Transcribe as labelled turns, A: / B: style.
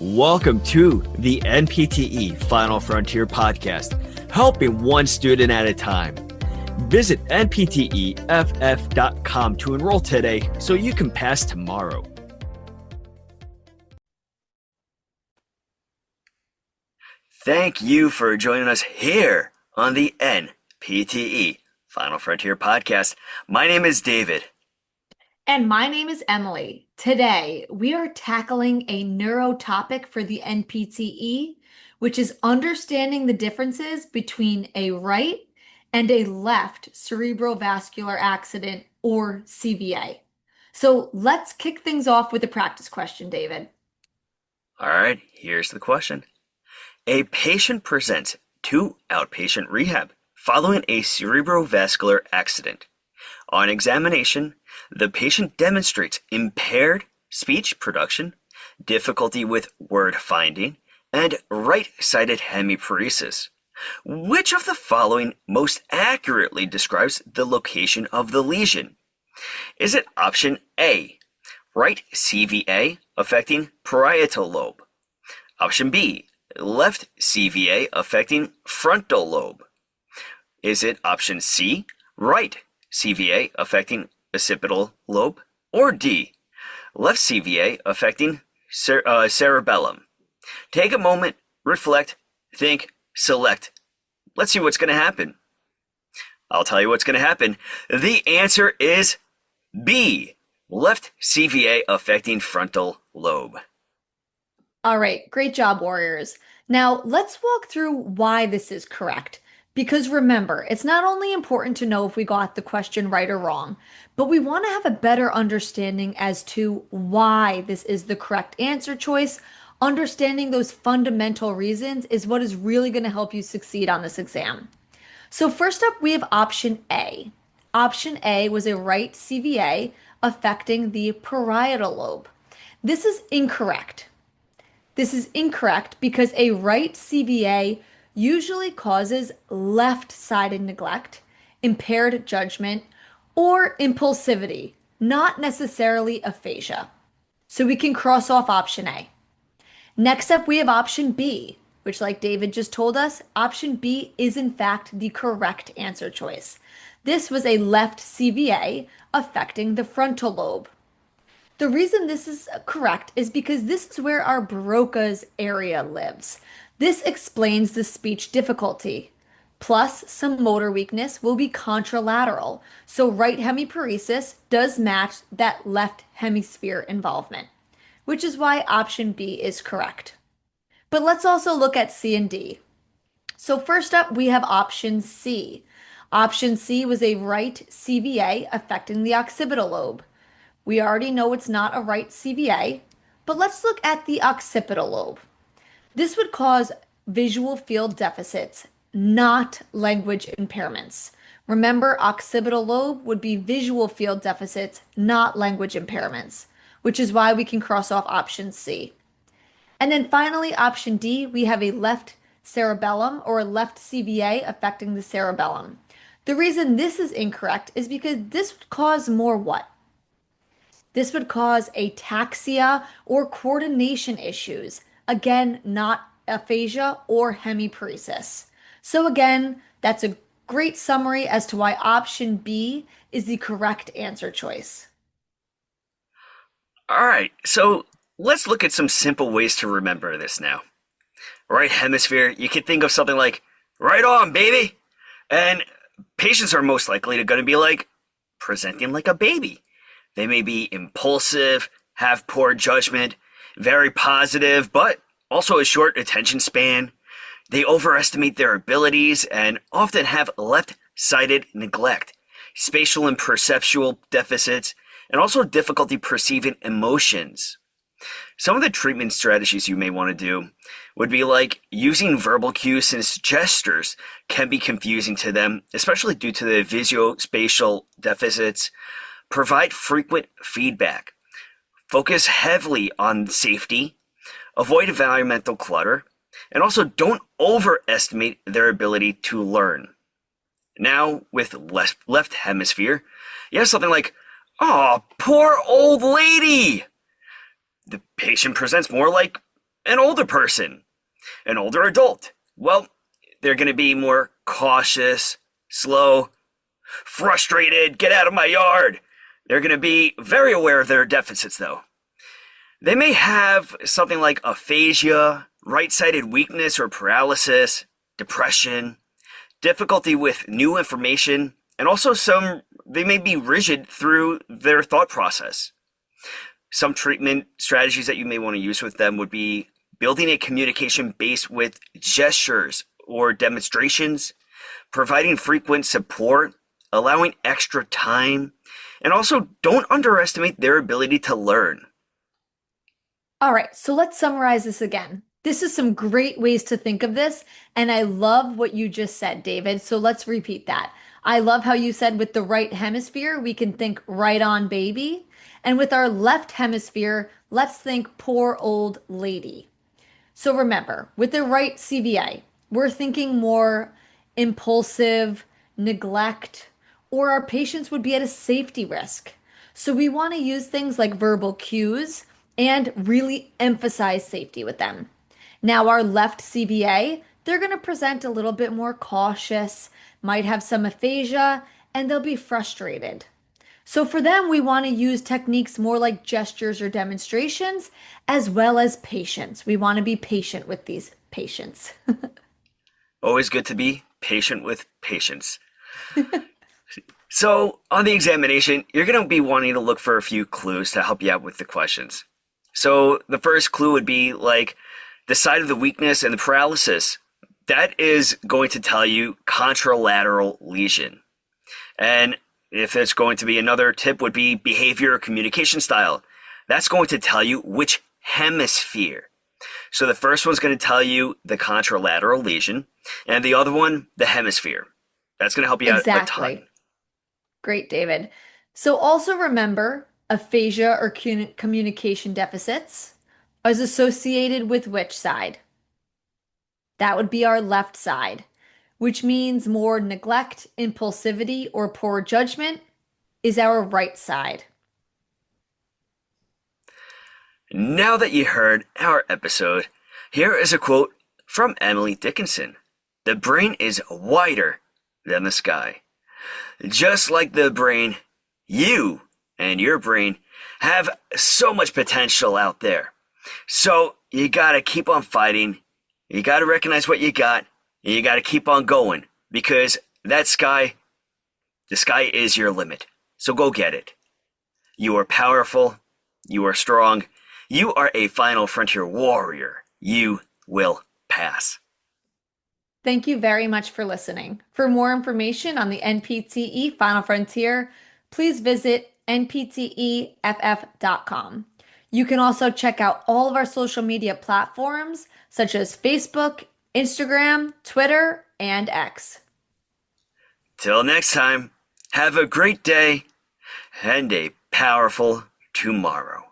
A: Welcome to the NPTE Final Frontier podcast, helping one student at a time. Visit NPTEFF.com to enroll today so you can pass tomorrow. Thank you for joining us here on the NPTE Final Frontier podcast. My name is David.
B: And my name is Emily. Today, we are tackling a neuro topic for the NPTE, which is understanding the differences between a right and a left cerebrovascular accident, or CVA. So let's kick things off with a practice question, David.
A: All right, here's the question. A patient presents to outpatient rehab following a cerebrovascular accident. On examination, the patient demonstrates impaired speech production, difficulty with word finding, and right-sided hemiparesis. Which of the following most accurately describes the location of the lesion? Is it option A, right CVA affecting parietal lobe? Option B, left CVA affecting frontal lobe? Is it option C, right CVA affecting occipital lobe? Or D, left CVA affecting cerebellum? Take a moment, reflect, think, select. Let's see what's going to happen. I'll tell you what's going to happen. The answer is B, left CVA affecting frontal lobe.
B: All right, great job, Warriors. Now, let's walk through why this is correct. Because remember, it's not only important to know if we got the question right or wrong, but we want to have a better understanding as to why this is the correct answer choice. Understanding those fundamental reasons is what is really going to help you succeed on this exam. So first up, we have option A. Option A was a right CVA affecting the parietal lobe. This is incorrect. This is incorrect because a right CVA usually causes left-sided neglect, impaired judgment, or impulsivity, not necessarily aphasia. So we can cross off option A. Next up, we have option B, which, like David just told us, option B is in fact the correct answer choice. This was a left CVA affecting the frontal lobe. The reason this is correct is because this is where our Broca's area lives. This explains the speech difficulty. Plus, some motor weakness will be contralateral, so right hemiparesis does match that left hemisphere involvement, which is why option B is correct. But let's also look at C and D. So first up, we have option C. Option C was a right CVA affecting the occipital lobe. We already know it's not a right CVA, but let's look at the occipital lobe. This would cause visual field deficits, not language impairments. Remember, occipital lobe would be visual field deficits, not language impairments, which is why we can cross off option C. And then finally, option D, we have a left cerebellum or left CVA affecting the cerebellum. The reason this is incorrect is because this would cause more what? This would cause ataxia or coordination issues. Again, not aphasia or hemiparesis. So again, that's a great summary as to why option B is the correct answer choice.
A: All right, so let's look at some simple ways to remember this now. Right hemisphere, you can think of something like, right on, baby. And patients are most likely going to be like, presenting like a baby. They may be impulsive, have poor judgment, very positive, but also a short attention span. They overestimate their abilities and often have left-sided neglect, spatial and perceptual deficits, and also difficulty perceiving emotions. Some of the treatment strategies you may want to do would be like using verbal cues, since gestures can be confusing to them, especially due to the visuospatial deficits. Provide frequent feedback. Focus heavily on safety. Avoid environmental clutter. And also don't overestimate their ability to learn. Now, with left hemisphere, you have something like, "Oh, poor old lady." The patient presents more like An older person, an older adult, well, they're going to be more cautious, slow, frustrated, get out of my yard. They're going to be very aware of their deficits, though. They may have something like aphasia, right sided weakness or paralysis, depression, difficulty with new information, and also they may be rigid through their thought process. Some treatment strategies that you may want to use with them would be building a communication base with gestures or demonstrations, providing frequent support, allowing extra time, and also don't underestimate their ability to learn.
B: All right, so let's summarize this again. This is some great ways to think of this, and I love what you just said, David. So let's repeat that. I love how you said with the right hemisphere, we can think right on baby. And with our left hemisphere, let's think poor old lady. So remember, with the right CVA, we're thinking more impulsive, neglect, or our patients would be at a safety risk. So we want to use things like verbal cues and really emphasize safety with them. Now, our left CVA, they're going to present a little bit more cautious, might have some aphasia, and they'll be frustrated. So for them, we want to use techniques more like gestures or demonstrations, as well as patience. We want to be patient with these patients.
A: Always good to be patient with patients. So, on the examination, you're going to be wanting to look for a few clues to help you out with the questions. So, the first clue would be like the side of the weakness and the paralysis. That is going to tell you contralateral lesion. And if it's going to be another tip would be behavior or communication style. That's going to tell you which hemisphere. So the first one's going to tell you the contralateral lesion, and the other one, the hemisphere. That's going to help you out a ton.
B: Exactly. Great, David. So also remember, aphasia or communication deficits is associated with which side? That would be our left side, which means more neglect, impulsivity, or poor judgment is our right side.
A: Now that you heard our episode, here is a quote from Emily Dickinson. The brain is wider than the sky. Just like the brain, you and your brain have so much potential out there. So you gotta keep on fighting. You gotta recognize what you got. And you gotta keep on going because the sky is your limit. So go get it. You are powerful. You are strong. You are a final frontier warrior. You will pass.
B: Thank you very much for listening. For more information on the NPTE Final Frontier, please visit npteff.com. You can also check out all of our social media platforms such as Facebook, Instagram, Twitter, and X.
A: Till next time, have a great day and a powerful tomorrow.